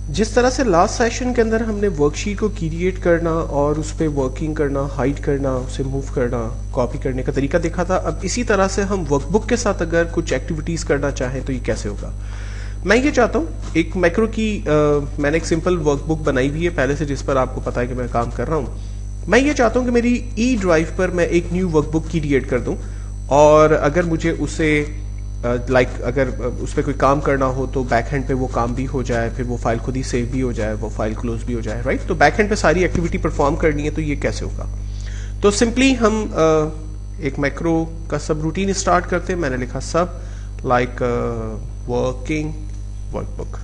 जिस तरह से लास्ट सेशन के अंदर हमने वर्कशीट को क्रिएट करना और उस पर वर्किंग करना, हाइड करना, उसे मूव करना, कॉपी करने का तरीका देखा था, अब इसी तरह से हम वर्कबुक के साथ अगर कुछ एक्टिविटीज़ करना चाहें तो ये कैसे होगा। मैं ये चाहता हूँ एक मैक्रो की मैंने एक सिंपल वर्कबुक बनाई हुई है पहले से, जिस पर आपको पता है कि मैं काम कर रहा हूँ। मैं ये चाहता हूँ कि मेरी ई ड्राइव पर मैं एक न्यू वर्कबुक क्रिएट कर दूँ, और अगर मुझे उसे अगर उस पर कोई काम करना हो तो बैक हैंड पे वो काम भी हो जाए, फिर वो फाइल खुद ही सेव भी हो जाए, वो फाइल क्लोज भी हो जाए, राइट। तो बैक हैंड पे सारी एक्टिविटी परफॉर्म करनी है, तो ये कैसे होगा। तो सिंपली हम एक मैक्रो का सब रूटीन स्टार्ट करते हैं। मैंने लिखा सब लाइक वर्किंग वर्कबुक।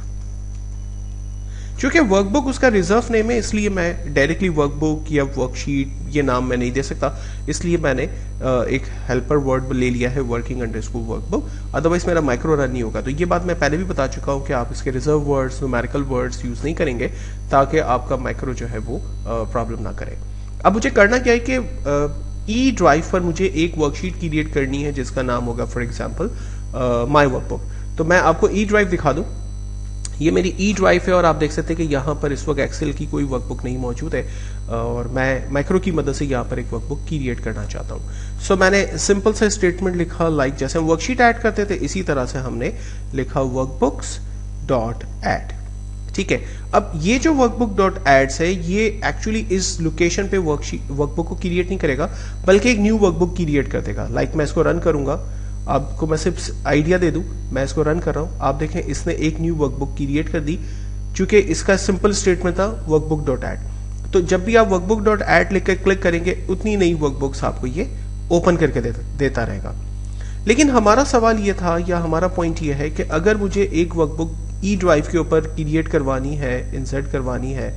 चूंकि वर्कबुक उसका रिजर्व नेम है, इसलिए मैं डायरेक्टली वर्कबुक या वर्कशीट ये नाम मैं नहीं दे सकता, इसलिए मैंने एक हेल्पर वर्ड ले लिया है वर्किंग अंडरस्कोर वर्कबुक। अदरवाइज मेरा माइक्रो रन नहीं होगा। तो ये बात मैं पहले भी बता चुका हूँ कि आप इसके reserve words, numerical words use नहीं करेंगे ताकि आपका माइक्रो जो है वो प्रॉब्लम ना करे। अब मुझे करना क्या है कि ई ड्राइव पर मुझे एक वर्कशीट क्रिएट करनी है जिसका नाम होगा फॉर एग्जाम्पल माई वर्कबुक। तो मैं आपको ई ड्राइव दिखा दूं। ये मेरी ई ड्राइव है और आप देख सकते हैं कि यहाँ पर इस वक्त एक्सेल की कोई वर्कबुक नहीं मौजूद है, और मैं मैक्रो की मदद से यहाँ पर एक वर्कबुक क्रिएट करना चाहता हूँ। सो मैंने सिंपल सा स्टेटमेंट लिखा, लाइक जैसे हम वर्कशीट ऐड करते थे इसी तरह से हमने लिखा वर्कबुक्स डॉट ऐड। ठीक है। अब ये जो वर्कबुक डॉट एड्स है ये एक्चुअली इस लोकेशन पे वर्कबुक को क्रिएट नहीं करेगा, बल्कि एक न्यू वर्कबुक क्रिएट कर देगा। लाइक मैं इसको रन करूंगा, आपको मैं सिर्फ आइडिया दे दूं, मैं इसको रन कर रहा हूं, आप देखें इसने एक न्यू वर्कबुक क्रिएट कर दी। चूंकि इसका सिंपल स्टेटमेंट था वर्कबुक डॉट ऐड, तो जब भी आप वर्कबुक डॉट ऐड लिख कर क्लिक करेंगे उतनी नई वर्कबुक्स आपको ये ओपन करके देता रहेगा। लेकिन हमारा सवाल ये था, या हमारा पॉइंट ये है कि अगर मुझे एक वर्कबुक ई ड्राइव के ऊपर क्रिएट करवानी है, इंसर्ट करवानी है,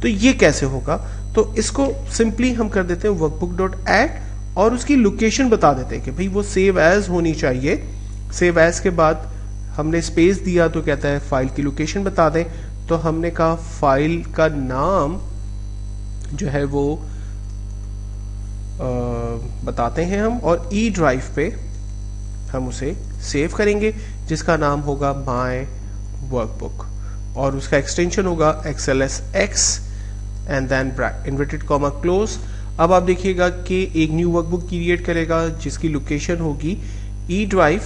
तो ये कैसे होगा। तो इसको सिंपली हम कर देते हैं वर्कबुक डॉट ऐड और उसकी लोकेशन बता देते हैं कि भाई वो सेव एज होनी चाहिए। सेव एज के बाद हमने स्पेस दिया तो कहता है फाइल की लोकेशन बता दें, तो हमने कहा फाइल का नाम जो है वो बताते हैं हम, और ई ड्राइव पे हम उसे सेव करेंगे जिसका नाम होगा माय वर्कबुक, और उसका एक्सटेंशन होगा XLSX and then inverted comma close. अब आप देखिएगा कि एक न्यू वर्कबुक क्रिएट करेगा जिसकी लोकेशन होगी ई ड्राइव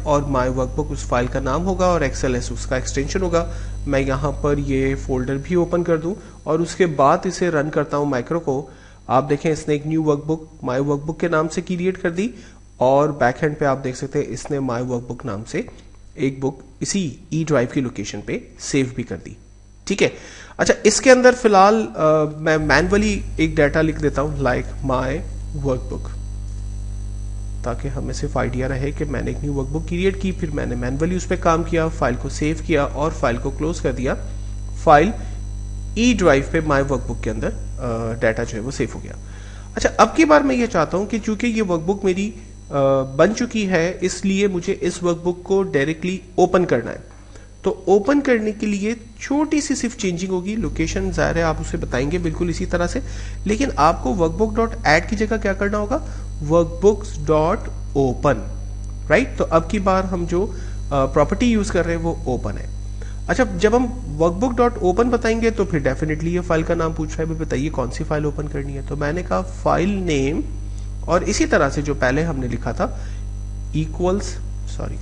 और माय वर्कबुक उस फाइल का नाम होगा और XLS उसका एक्सटेंशन होगा। मैं यहाँ पर ये फोल्डर भी ओपन कर दूं और उसके बाद इसे रन करता हूँ माइक्रो को। आप देखें इसने एक न्यू वर्कबुक माय वर्कबुक के नाम से क्रिएट कर दी, और बैक हैंड पे आप देख सकते हैं इसने माय वर्कबुक नाम से एक बुक इसी ई ड्राइव की लोकेशन पे सेव भी कर दी। ठीक है। अच्छा, इसके अंदर फिलहाल मैं मैनुअली एक डाटा लिख देता हूं लाइक माय वर्कबुक, ताकि हमें सिर्फ आइडिया रहे कि मैंने एक न्यू वर्कबुक क्रिएट की, फिर मैंने मैनुअली उस पर काम किया, फाइल को सेव किया और फाइल को क्लोज कर दिया। फाइल ई ड्राइव पे माय वर्कबुक के अंदर डाटा जो है वो सेव हो गया। अच्छा, अब की बार मैं ये चाहता हूं कि चूंकि ये वर्कबुक मेरी बन चुकी है, इसलिए मुझे इस वर्कबुक को डायरेक्टली ओपन करना है। तो ओपन करने के लिए छोटी सी सिर्फ चेंजिंग होगी, लोकेशन ज़ाहिर है आप उसे बताएंगे बिल्कुल इसी तरह से, लेकिन आपको वर्कबुक डॉट ऐड की जगह क्या करना होगा, वर्कबुक्स डॉट ओपन, राइट। तो अब की बार हम जो प्रॉपर्टी यूज कर रहे हैं वो ओपन है। अच्छा, जब हम वर्कबुक डॉट ओपन बताएंगे तो फिर डेफिनेटली ये फाइल का नाम पूछ रहा है, बताइए कौन सी फाइल ओपन करनी है। तो मैंने कहा फाइल नेम, और इसी तरह से जो पहले हमने लिखा था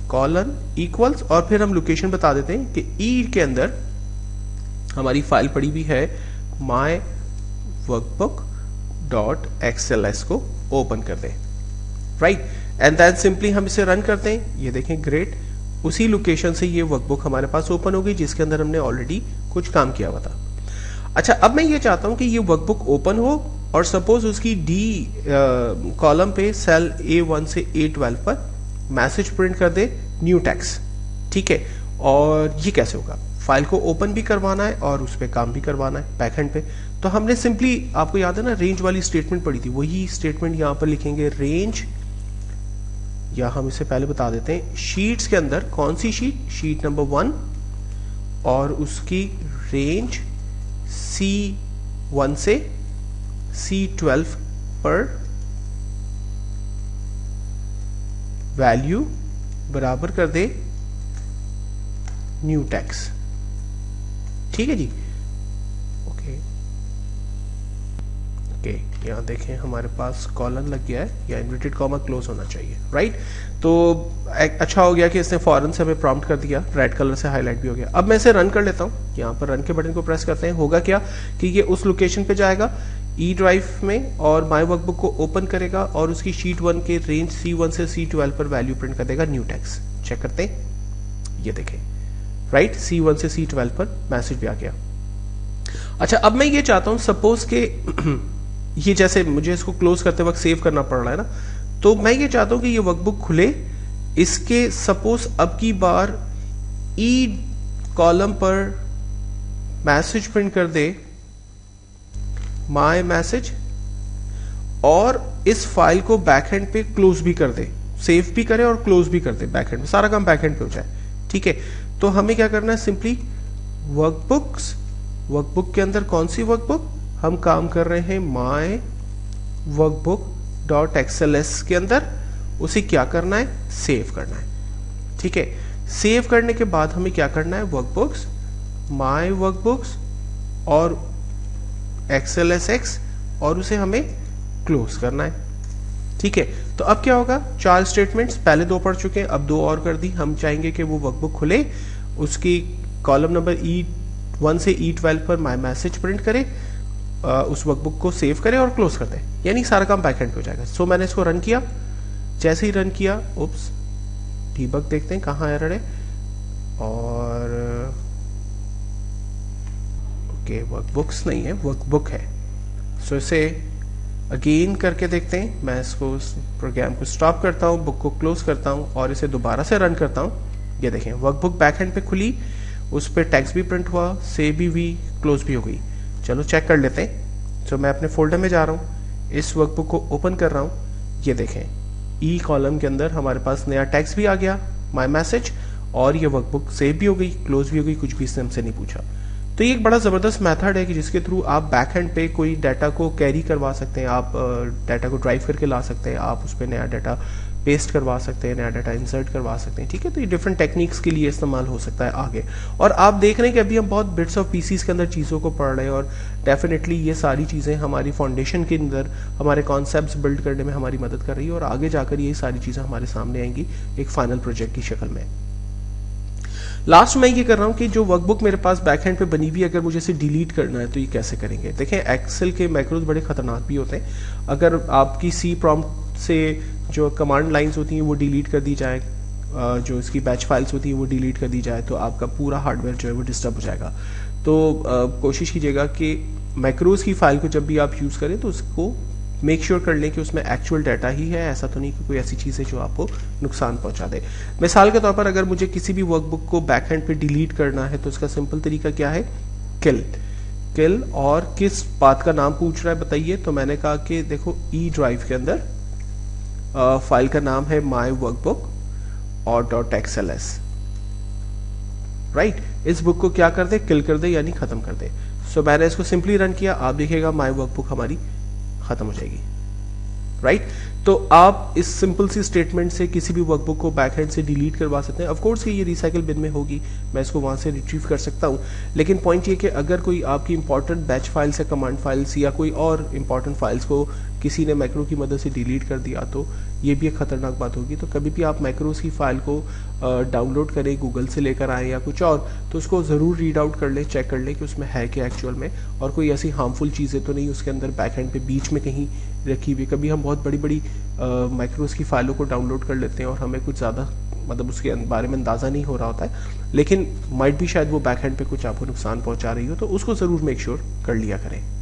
कॉलन इक्वल्स, और फिर हम लोकेशन बता देते हैं कि ई के अंदर हमारी फाइल पड़ी हुई है माय वर्कबुक डॉट XLS को ओपन कर दें, राइट। एंड देन सिंपली हम इसे रन करते हैं। ये देखें, ग्रेट, उसी लोकेशन से ये वर्कबुक हमारे पास ओपन हो गई जिसके अंदर हमने ऑलरेडी कुछ काम किया हुआ था। अच्छा, अब मैं ये चाहता हूं कि ये वर्कबुक ओपन हो और सपोज उसकी डी कॉलम पे सेल A1 से A12 पर मैसेज प्रिंट कर दे न्यू टेक्स्ट। ठीक है। और ये कैसे होगा, फाइल को ओपन भी करवाना है और उस पर काम भी करवाना है बैक हैंड पे। तो हमने सिंपली, आपको याद है ना रेंज वाली स्टेटमेंट पढ़ी थी, वही स्टेटमेंट यहां पर लिखेंगे रेंज, या हम इसे पहले बता देते हैं शीट्स के अंदर कौन सी शीट नंबर 1, और उसकी रेंज C1 से C12 पर वैल्यू बराबर कर दे न्यू टेक्स्ट। ठीक है जी। ओके ओके, यहाँ देखें हमारे पास कॉलन लग गया है, या इन्वर्टेड कॉमा क्लोज होना चाहिए, राइट। तो अच्छा हो गया कि इसने फौरन से हमें प्रॉम्प्ट कर दिया, रेड कलर से हाईलाइट भी हो गया। अब मैं इसे रन कर लेता हूँ, यहाँ पर रन के बटन को प्रेस करते हैं। होगा क्या कि ये उस लोकेशन पे जाएगा ई ड्राइव में और माई वर्कबुक को ओपन करेगा और उसकी शीट 1 के रेंज C1 से C12 पर वैल्यू प्रिंट कर देगा, न्यू टेक्स्ट। चेक करते हैं, ये देखें, राइट, C1 से C12 पर मैसेज भी आ गया। अच्छा, अब मैं ये चाहता हूं सपोज के ये जैसे मुझे इसको क्लोज करते वक्त सेव करना पड़ रहा है ना, तो मैं ये चाहता हूं कि ये वर्कबुक खुले, इसके सपोज अब की बार ई कॉलम पर मैसेज प्रिंट कर दे, माई मैसेज, और इस फाइल को बैकएंड पे क्लोज भी कर दे, सेव भी करे और क्लोज भी कर दे बैकएंड में, सारा काम बैकएंड पे हो जाए। ठीक है, तो हमें क्या करना है, सिंपली वर्कबुक्स, वर्कबुक के अंदर कौन सी वर्कबुक, हम काम कर रहे हैं माई वर्कबुक डॉट XLS के अंदर, उसे क्या करना है, सेव करना है। ठीक है, सेव करने के बाद हमें क्या करना है, वर्कबुक्स, माई वर्कबुक्स और XLSX, और उसे हमें क्लोज करना है। ठीक है, तो अब क्या होगा, 4 स्टेटमेंट्स, पहले 2 पढ़ चुके हैं, अब 2 और कर दी। हम चाहेंगे कि वो वर्कबुक खुले, उसकी कॉलम नंबर E1 से E12 पर माई मैसेज प्रिंट करे, उस वर्कबुक को सेव करे और क्लोज कर दे, यानी सारा काम बैकएंड पे हो जाएगा। सो मैंने इसको रन किया, जैसे ही रन किया, उप्स, डीबग देखते हैं कहाँ एरर है, और ओके, वर्कबुक्स नहीं है, वर्कबुक है। सो इसे अगेन करके देखते हैं। मैं इसको प्रोग्राम को स्टॉप करता हूँ, बुक को क्लोज करता हूँ और इसे दोबारा से रन करता हूँ। ये देखें, वर्कबुक बैकएंड पे खुली, उस पर टेक्स्ट भी प्रिंट हुआ, सेव भी हुई, क्लोज भी हो गई। चलो चेक कर लेते हैं। तो मैं अपने फोल्डर में जा रहा हूँ, इस वर्कबुक को ओपन कर रहा हूँ, ये देखें ई कॉलम के अंदर हमारे पास नया टेक्स्ट भी आ गया, माई मैसेज, और ये वर्कबुक सेव भी हो गई, क्लोज भी हो गई, कुछ भी इसने हमसे नहीं पूछा। तो ये एक बड़ा ज़बरदस्त मेथड है कि जिसके थ्रू आप बैकएंड पे कोई डाटा को कैरी करवा सकते हैं, आप डाटा को ड्राइव करके ला सकते हैं, आप उस पर नया डाटा पेस्ट करवा सकते हैं, नया डाटा इंसर्ट करवा सकते हैं। ठीक है, तो ये डिफरेंट टेक्निक्स के लिए इस्तेमाल हो सकता है आगे। और आप देख रहे हैं कि अभी हम बहुत बिट्स ऑफ पीसीस के अंदर चीज़ों को पढ़ रहे हैं, और डेफिनेटली ये सारी चीज़ें हमारी फाउंडेशन के अंदर हमारे कॉन्सेप्ट्स बिल्ड करने में हमारी मदद कर रही है, और आगे जाकर ये सारी चीज़ें हमारे सामने आएंगी एक फाइनल प्रोजेक्ट की शक्ल में। लास्ट मैं ये कर रहा हूँ कि जो वर्कबुक मेरे पास बैकएंड पे बनी हुई है, अगर मुझे इसे डिलीट करना है तो ये कैसे करेंगे। देखें, एक्सेल के मैक्रोज बड़े खतरनाक भी होते हैं। अगर आपकी सी प्रॉम्प्ट से जो कमांड लाइंस होती हैं वो डिलीट कर दी जाए, जो इसकी बैच फाइल्स होती हैं वो डिलीट कर दी जाए, तो आपका पूरा हार्डवेयर जो है वो डिस्टर्ब हो जाएगा। तो कोशिश कीजिएगा कि मैक्रोज की फाइल को जब भी आप यूज़ करें तो उसको मेक श्योर कर लें कि उसमें एक्चुअल डाटा ही है, ऐसा तो नहीं कि कोई ऐसी चीज़ है जो आपको नुकसान पहुंचा दे। मिसाल के तौर पर अगर मुझे किसी भी वर्कबुक को बैकएंड पे डिलीट करना है तो इसका सिंपल तरीका क्या है, किल, और किस बात का नाम पूछ रहा है बताइए। तो मैंने कहा कि देखो ई ड्राइव के अंदर फाइल का नाम है माई वर्कबुक और .xls, राइट। इस बुक को क्या कर दे, किल कर दे, यानी खत्म कर दे। सो मैंने इसको सिंपली रन किया, आप देखिएगा माई वर्कबुक हमारी खत्म हो जाएगी, राइट। तो आप इस सिंपल सी स्टेटमेंट से किसी भी वर्कबुक को बैकएंड से डिलीट करवा सकते हैं। ऑफ कोर्स कि ये रिसाइकल बिन में होगी, मैं इसको वहां से रिट्रीव कर सकता हूं, लेकिन पॉइंट ये कि अगर कोई आपकी इंपॉर्टेंट बैच फाइल्स या कमांड फाइल्स या कोई और इंपॉर्टेंट फाइल्स को किसी ने मैक्रो की मदद से डिलीट कर दिया तो ये भी एक खतरनाक बात होगी। तो कभी भी आप मैक्रोस की फाइल को डाउनलोड करें, गूगल से लेकर आए या कुछ और, तो उसको ज़रूर रीड आउट कर लें, चेक कर लें कि उसमें है क्या एक्चुअल में, और कोई ऐसी हार्मफुल चीज़ें तो नहीं उसके अंदर बैकएंड पे बीच में कहीं रखी हुई। कभी हम बहुत बड़ी बड़ी मैक्रोस की फाइलों को डाउनलोड कर लेते हैं और हमें कुछ ज़्यादा मतलब उसके बारे में अंदाज़ा नहीं हो रहा होता है, लेकिन माइट भी शायद वो बैकएंड पे कुछ आपको नुकसान पहुंचा रही हो, तो उसको ज़रूर मेक श्योर कर लिया करें।